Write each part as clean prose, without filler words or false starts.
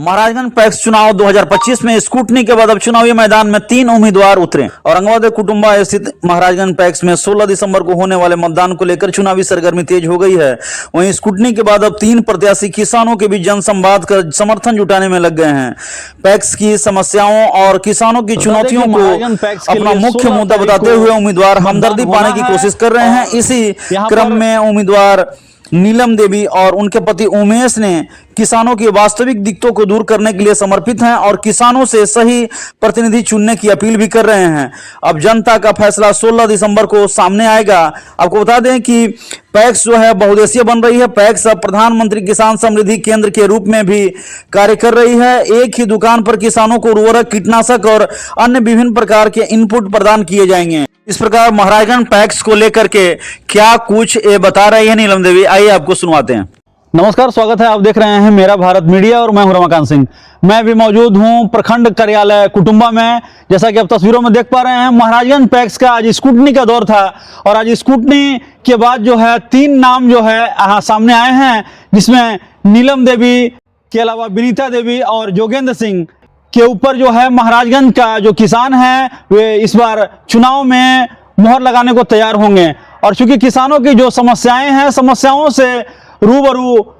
Maharajganj PACS चुनाव 2025 में scrutiny के बाद अब चुनावी मैदान में 3 उम्मीदवार उतरे। औरंगाबाद कुटुंबा स्थित महाराजगंज पैक्स में 16 दिसंबर को होने वाले मतदान को लेकर चुनावी सरगर्मी तेज हो गई है। वहीं स्कूटनी के बाद अब 3 प्रत्याशी किसानों के बीच जनसंवाद कर समर्थन जुटाने में लग गए हैं। पैक्स की समस्याओं और किसानों की चुनौतियों को अपना मुख्य मुद्दा बताते हुए उम्मीदवार हमदर्दी पाने की कोशिश कर रहे हैं। इसी क्रम में उम्मीदवार नीलम देवी और उनके पति उमेश ने किसानों की वास्तविक दिक्कतों को दूर करने के लिए समर्पित हैं और किसानों से सही प्रतिनिधि चुनने की अपील भी कर रहे हैं। अब जनता का फैसला 16 दिसंबर को सामने आएगा। आपको बता दें कि पैक्स जो है बहुउद्देशीय बन रही है। पैक्स अब प्रधानमंत्री किसान समृद्धि केंद्र के रूप में भी कार्य कर रही है। एक ही दुकान पर किसानों को उर्वरक, कीटनाशक और अन्य विभिन्न प्रकार के इनपुट प्रदान किए जाएंगे। इस प्रकार महाराजगंज पैक्स को लेकर के क्या कुछ ये बता रही है नीलम देवी, आइए आपको सुनवाते हैं। नमस्कार, स्वागत है। आप देख रहे हैं मेरा भारत मीडिया और मैं हूं रमाकांत सिंह। मैं भी मौजूद हूं प्रखंड कार्यालय कुटुंबा में। जैसा कि आप तस्वीरों में देख पा रहे हैं, महाराजगंज पैक्स का आज स्कूटनी का दौर था और आज स्कूटनी के बाद जो है 3 नाम जो है सामने आए हैं, जिसमें नीलम देवी के अलावा विनीता देवी और जोगेंद्र सिंह के ऊपर जो है महाराजगंज का जो किसान है वे इस बार चुनाव में मोहर लगाने को तैयार होंगे। और चूंकि किसानों की जो समस्याएं हैं, समस्याओं से रूबरू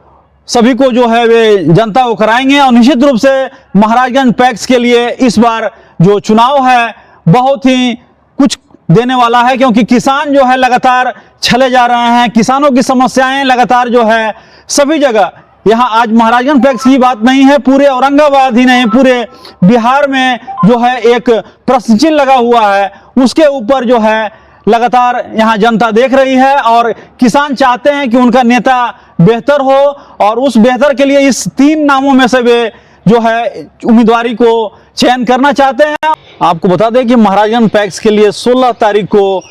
सभी को जो है वे जनता को कराएंगे और निश्चित रूप से महाराजगंज पैक्स के लिए इस बार जो चुनाव है बहुत ही कुछ देने वाला है, क्योंकि किसान जो है लगातार छले जा रहे हैं। किसानों की समस्याएं लगातार जो है सभी जगह, यहाँ आज महाराजगंज पैक्स की बात नहीं है, पूरे औरंगाबाद ही नहीं पूरे बिहार में जो है एक प्रश्न चिन्ह लगा हुआ है। उसके ऊपर जो है लगातार यहाँ जनता देख रही है और किसान चाहते हैं कि उनका नेता बेहतर हो और उस बेहतर के लिए इस 3 नामों में से वे जो है उम्मीदवारी को चयन करना चाहते हैं। आपको बता दें कि महाराजगंज पैक्स के लिए 16 तारीख को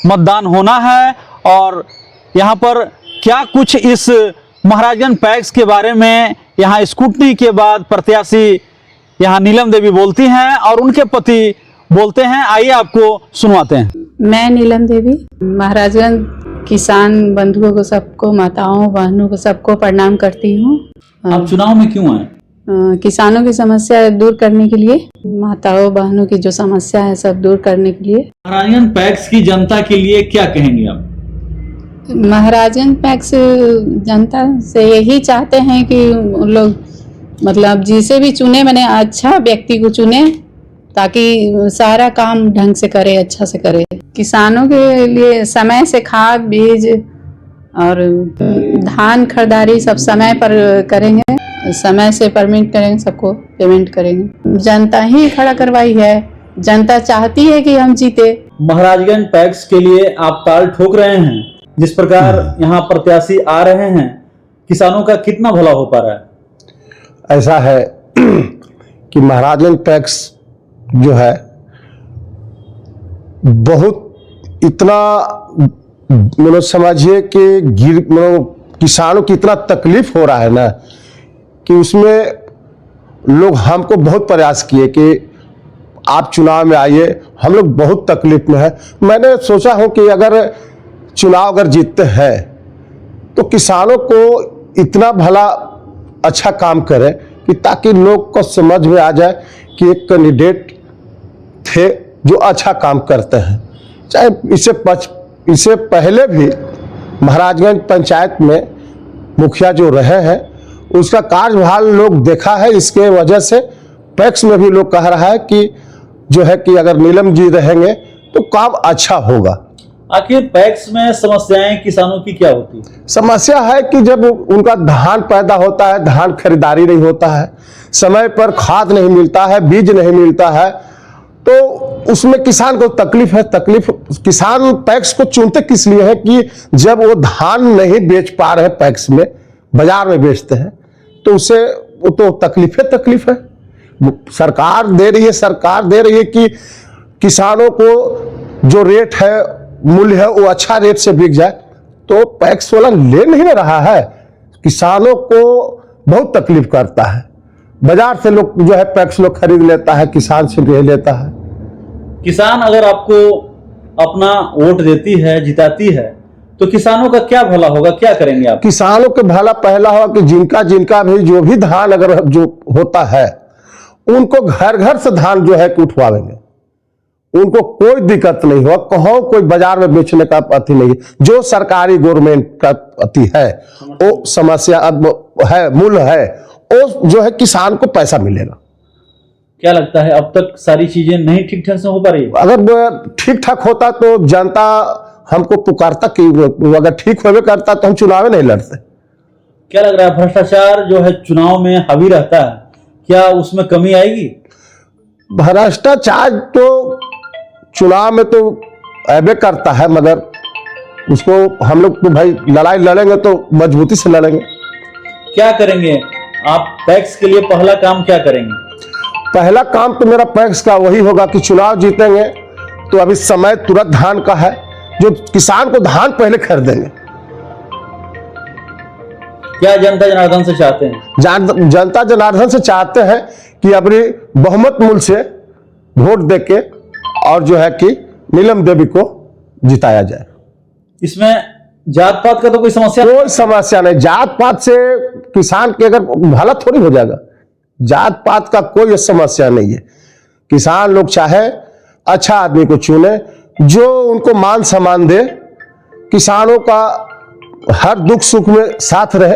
मतदान होना है और यहाँ पर क्या कुछ इस महाराजगंज पैक्स के बारे में यहाँ स्कूटनी के बाद प्रत्याशी यहाँ नीलम देवी बोलती हैं और उनके पति बोलते हैं। आइए आपको सुनवाते हैं। मैं नीलम देवी महाराजगंज किसान बंधुओं को, सबको, माताओं बहनों को, सबको प्रणाम करती हूँ। आप चुनाव में क्यों आए? किसानों की समस्या दूर करने के लिए, माताओं बहनों की जो समस्या है सब दूर करने के लिए। महाराजगंज पैक्स की जनता के लिए क्या कहेंगे आप? महाराजगंज पैक्स जनता से यही चाहते हैं कि उन लोग मतलब जिसे भी चुने, मैंने अच्छा व्यक्ति को चुने ताकि सारा काम ढंग से करे, अच्छा से करे। किसानों के लिए समय से खाद, बीज और धान खरीदारी सब समय पर करेंगे, समय से परमिट करेंगे, सबको पेमेंट करेंगे। जनता ही खड़ा करवाई है, जनता चाहती है कि हम जीते। महाराजगंज पैक्स के लिए आप ताल ठोक रहे हैं, जिस प्रकार यहाँ प्रत्याशी आ रहे हैं, किसानों का कितना भला हो पा रहा है? ऐसा है कि महाराजगंज पैक्स जो है बहुत इतना मतलब समझिए कि किसानों की इतना तकलीफ हो रहा है ना कि उसमें लोग हमको बहुत प्रयास किए कि आप चुनाव में आइए, हम लोग बहुत तकलीफ में है। मैंने सोचा हूं कि अगर चुनाव अगर जीतते हैं तो किसानों को इतना भला अच्छा काम करें कि ताकि लोग को समझ में आ जाए कि एक कैंडिडेट थे जो अच्छा काम करते हैं। चाहे इससे पहले भी महाराजगंज पंचायत में मुखिया जो रहे हैं उसका कार्यभार लोग देखा है। इसके वजह से पैक्स में भी लोग कह रहा है कि जो है कि अगर नीलम जी रहेंगे तो काम अच्छा होगा। आखिर पैक्स में समस्याएं किसानों की क्या होती है? समस्या है कि जब उनका धान पैदा होता है, धान खरीदारी नहीं होता है, समय पर खाद नहीं मिलता है, बीज नहीं मिलता है, तो उसमें किसान को तकलीफ है। तकलीफ किसान पैक्स को चुनते किस लिए है कि जब वो धान नहीं बेच पा रहे पैक्स में, बाजार में बेचते हैं, तो उससे वो तो तकलीफ है। सरकार दे रही है कि किसानों को जो रेट है, मूल्य है, वो अच्छा रेट से बिक जाए, तो पैक्स वाला ले नहीं रहा है। किसानों को बहुत तकलीफ करता है। बाजार से लोग जो है पैक्स लोग खरीद लेता है, किसान से ले लेता है। किसान अगर आपको अपना वोट देती है, जिताती है, तो किसानों का क्या भला होगा, क्या करेंगे आप? किसानों के भला पहला होगा कि जिनका भी जो भी धान अगर जो होता है उनको घर घर से धान जो है कि उठवाएंगे, उनको कोई दिक्कत नहीं होगा, कहीं कोई बाजार में बेचने का अति नहीं। जो सरकारी गवर्नमेंट का अति है वो समस्या अब है, मूल्य है, वो जो है किसान को पैसा मिलेगा। क्या लगता है अब तक सारी चीजें नहीं ठीक ढंग से हो पा रही है? अगर ठीक ठाक होता तो जनता हमको पुकारता कि अगर ठीक होवे करता तो हम चुनाव नहीं लड़ते। क्या लग रहा है भ्रष्टाचार जो है चुनाव में हावी रहता है, क्या उसमें कमी आएगी? भ्रष्टाचार तो चुनाव में तो ऐबे करता है, मगर उसको हम लोग तो भाई लड़ाई लड़ेंगे तो मजबूती से लड़ेंगे। क्या करेंगे आप पैक्स के लिए? पहला काम क्या करेंगे? पहला काम तो मेरा पैक्स का वही होगा कि चुनाव जीतेंगे तो अभी समय तुरंत धान का है, जो किसान को धान पहले खरीदेंगे। क्या जनता जनार्दन से चाहते हैं? जनता जनार्दन से चाहते हैं कि अपनी बहुमत मूल्य से वोट देके और जो है कि नीलम देवी को जिताया जाए। इसमें जात पात का तो कोई समस्या? कोई समस्या नहीं, जात पात से किसान के अगर भला थोड़ी हो जाएगा, जात पात का कोई समस्या नहीं है। किसान लोग चाहे अच्छा आदमी को चुने जो उनको मान सम्मान दे, किसानों का हर दुख सुख में साथ रहे।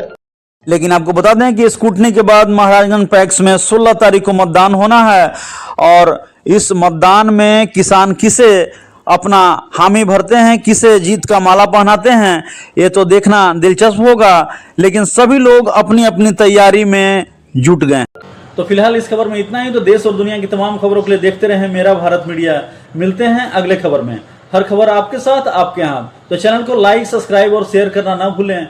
लेकिन आपको बता दें कि स्कूटनी के बाद महाराजगंज पैक्स में 16 तारीख को मतदान होना है और इस मतदान में किसान किसे अपना हामी भरते हैं, किसे जीत का माला पहनाते हैं, ये तो देखना दिलचस्प होगा। लेकिन सभी लोग अपनी अपनी तैयारी में जुट गए। तो फिलहाल इस खबर में इतना ही। तो देश और दुनिया की तमाम खबरों के लिए देखते रहें मेरा भारत मीडिया। मिलते हैं अगले खबर में। हर खबर आपके साथ, आपके यहाँ। तो चैनल को लाइक, सब्सक्राइब और शेयर करना ना भूलें।